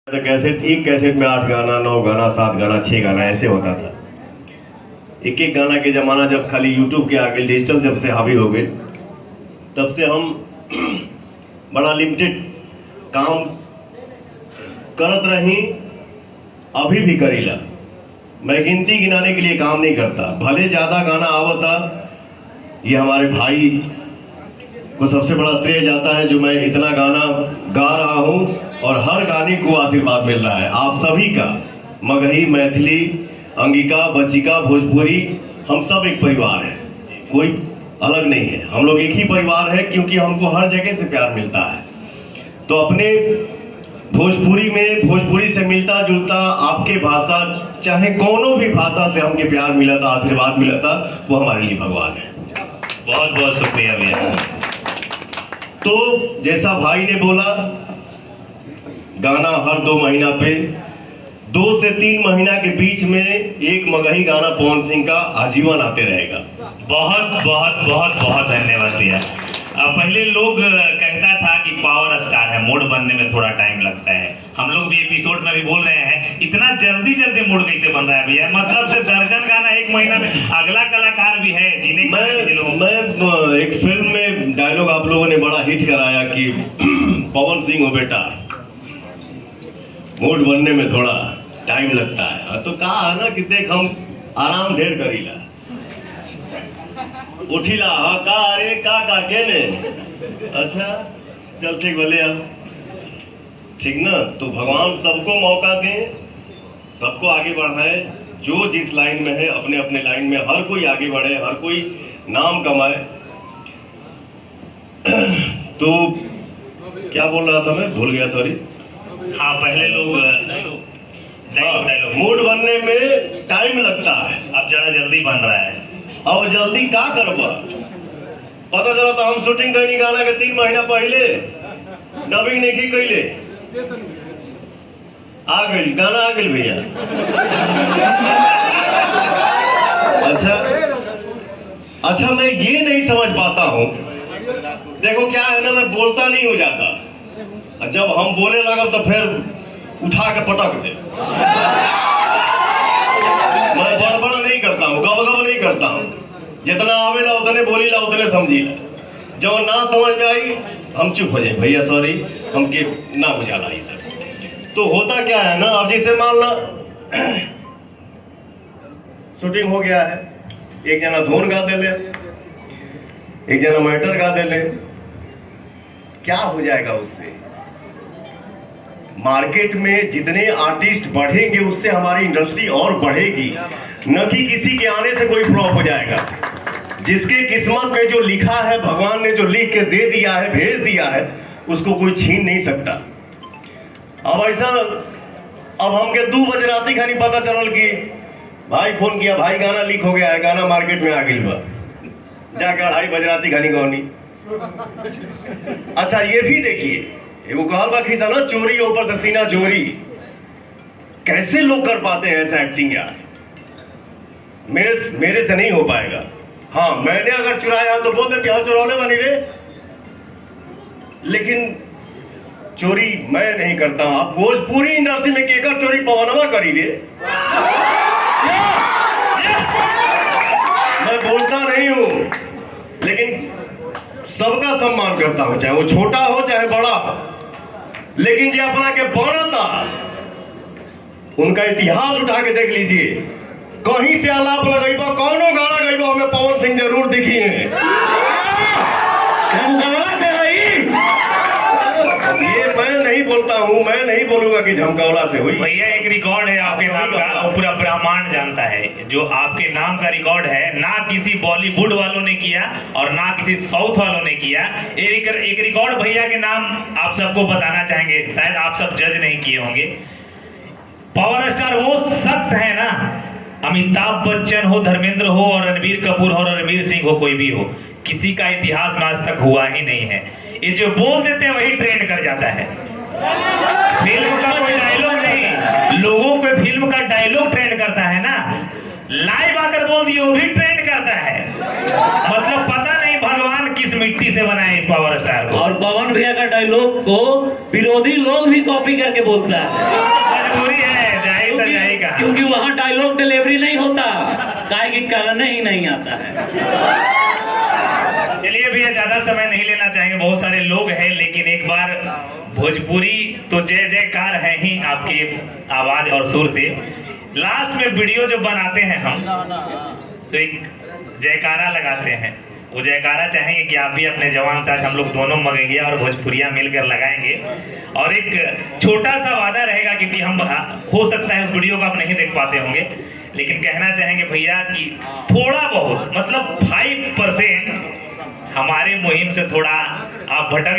तो कैसेट, एक कैसेट में 8 गाना, 9 गाना, 7 गाना, 6 गाना ऐसे होता था। एक एक गाना के जमाना जब खाली यूट्यूब के आगे डिजिटल जब से हावी हो गए, तब से हम बड़ा लिमिटेड काम करत रही, अभी भी करीला। मैं गिनती गिनाने के लिए काम नहीं करता, भले ज्यादा गाना आवता, ये हमारे भाई को सबसे बड़ा श्रेय जाता है जो मैं इतना गाना गा रहा हूं और हर गाने को आशीर्वाद मिल रहा है आप सभी का। मगही, मैथिली, अंगिका, बचिका, भोजपुरी, हम सब एक परिवार है, कोई अलग नहीं है। हम लोग एक ही परिवार है क्योंकि हमको हर जगह से प्यार मिलता है। तो अपने भोजपुरी में, भोजपुरी से मिलता जुलता आपके भाषा, चाहे कोनो भी भाषा से हमके प्यार मिला था, आशीर्वाद मिला था, वो हमारे लिए भगवान है। बहुत बहुत शुक्रिया भैया। तो जैसा भाई ने बोला, गाना हर 2 महीना पे, 2 से 3 महीना के बीच में एक मगही गाना पवन सिंह का आजीवन आते रहेगा। बहुत बहुत बहुत बहुत धन्यवाद भैया। पहले लोग कहता था कि पावर स्टार है, मूड बनने में थोड़ा टाइम लगता है। हम लोग भी एपिसोड में भी बोल रहे हैं, इतना जल्दी जल्दी मूड कैसे बन रहा है भैया? मतलब से दर्जन गाना 1 महीना में, अगला कलाकार भी है जिन्हें मैं एक फिल्म में डायलॉग आप लोगों ने बड़ा हिट कराया कि पवन सिंह हो बेटा, मूड बनने में थोड़ा टाइम लगता है। तो कहा है ना कि देख हम आराम ढेर करीला, उठिला का रे का केने, अच्छा चल ठीक बोले अब ठीक ना। तो भगवान सबको मौका दें, सबको आगे बढ़ाए, जो जिस लाइन में है अपने अपने लाइन में हर कोई आगे बढ़े, हर कोई नाम कमाए। तो क्या बोल रहा था मैं, भूल गया, सॉरी। हाँ, पहले लोग डायलॉग मूड बनने में टाइम लगता है, अब जरा जल्दी बन रहा है। अब जल्दी का करबा, पता चला तो हम शूटिंग करनी गाना के 3 महीना पहले डबिंग नहीं कैले, आ गई गाना आ गई भैया। अच्छा मैं ये नहीं समझ पाता हूँ, देखो क्या है ना, मैं बोलता नहीं हो जाता, जब हम बोले लगा तो फिर उठा के पटक दे। मैं बड़बड़ नहीं करता हूँ, गबगब नहीं करता हूँ, जितना आवेला उतने बोलीला, उतने समझीला। जो ना समझ में आई हम चुप हो जाए, भैया सॉरी हमके ना बुझाला ये सब। तो होता क्या है ना, अब जैसे मान लो शूटिंग हो गया है, एक जना धुन गा दे ले, एक जना मैटर गा दे ले, क्या हो जाएगा उससे? मार्केट में जितने आर्टिस्ट बढ़ेंगे उससे हमारी इंडस्ट्री और बढ़ेगी, न कि किसी के आने से कोई फ्लॉप हो जाएगा। जिसके किस्मत में जो लिखा है, भगवान ने जो लिख के दे दिया है, भेज दिया है, उसको कोई छीन नहीं सकता। अब ऐसा, अब हमके 2 बजे रात खानी पता चलल कि भाई फोन किया, भाई गाना लीक हो गया है, गाना मार्केट में आ गई बा, जाके 2:30 बजे रात खानी गौनी। अच्छा ये भी देखिए, एगो कहल बा खिसा ना, चोरी ऊपर से सीना चोरी, कैसे लोग कर पाते हैं ऐसा एक्टिंग यार? मेरे से नहीं हो पाएगा। हाँ, मैंने अगर चुराया तो बोल दे क्या चुरौले बनी रे, लेकिन चोरी मैं नहीं करता हूं। आप भोजपुरी इंडस्ट्री में केकर चोरी पवनवा करी रे, मैं बोलता नहीं हूं, लेकिन सबका सम्मान करता हूं, चाहे वो छोटा हो चाहे बड़ा हो। लेकिन जो अपना के बनता, उनका इतिहास उठा के देख लीजिए, कहीं से आलाप लगेबा, कौनो गाना गईबा, हमें पवन सिंह जरूर दिखी है। ये मैं नहीं बोलता हूँ, मैं नहीं बोलूंगा कि झमकौला से हुई। भैया एक रिकॉर्ड है आपके नाम का, और पूरा ब्रह्मांड जानता है, जो आपके नाम का रिकॉर्ड है, ना किसी बॉलीवुड वालों ने किया और ना किसी साउथ वालों ने किया। एक रिकॉर्ड भैया के नाम आप सबको बताना चाहेंगे, शायद आप सब जज नहीं किए होंगे। पावर स्टार वो शख्स है ना, अमिताभ बच्चन हो, धर्मेंद्र हो, और रणबीर कपूर हो, और रणवीर सिंह हो, कोई भी हो, किसी का इतिहास में आज तक हुआ ही नहीं है। ये जो बोल देते हैं वही ट्रेंड कर जाता है। फिल्म का कोई डायलॉग नहीं, लोगों को फिल्म का डायलॉग ट्रेंड करता है ना, लाइव आकर बोल दिए वो भी ट्रेंड करता है। मतलब पता नहीं भगवान किस मिट्टी से बनाया इस पावर स्टार को। और पवन भैया का डायलॉग को विरोधी लोग भी कॉपी करके बोलता है। मजबूरी है, जाहिर तो जाएगा, क्योंकि वहाँ डायलॉग डिलीवरी नहीं होता, काहे कि करने ही नहीं आता है। चलिए भैया, ज्यादा समय नहीं लेना चाहेंगे, बहुत सारे लोग हैं, लेकिन एक बार भोजपुरी तो जय जयकार है ही आपकी आवाज और सुर से। लास्ट में वीडियो जो बनाते हैं हम, तो एक जयकारा लगाते हैं। वो जयकारा चाहेंगे कि आप भी अपने जवान साथ, हम लोग दोनों मगैया और भोजपुरिया मिलकर लगाएंगे। और एक छोटा सा वादा रहेगा, क्योंकि हम हो सकता है उस वीडियो को आप नहीं देख पाते होंगे, लेकिन कहना चाहेंगे भैया कि थोड़ा बहुत, मतलब 5% हमारे मुहिम से थोड़ा आप भटक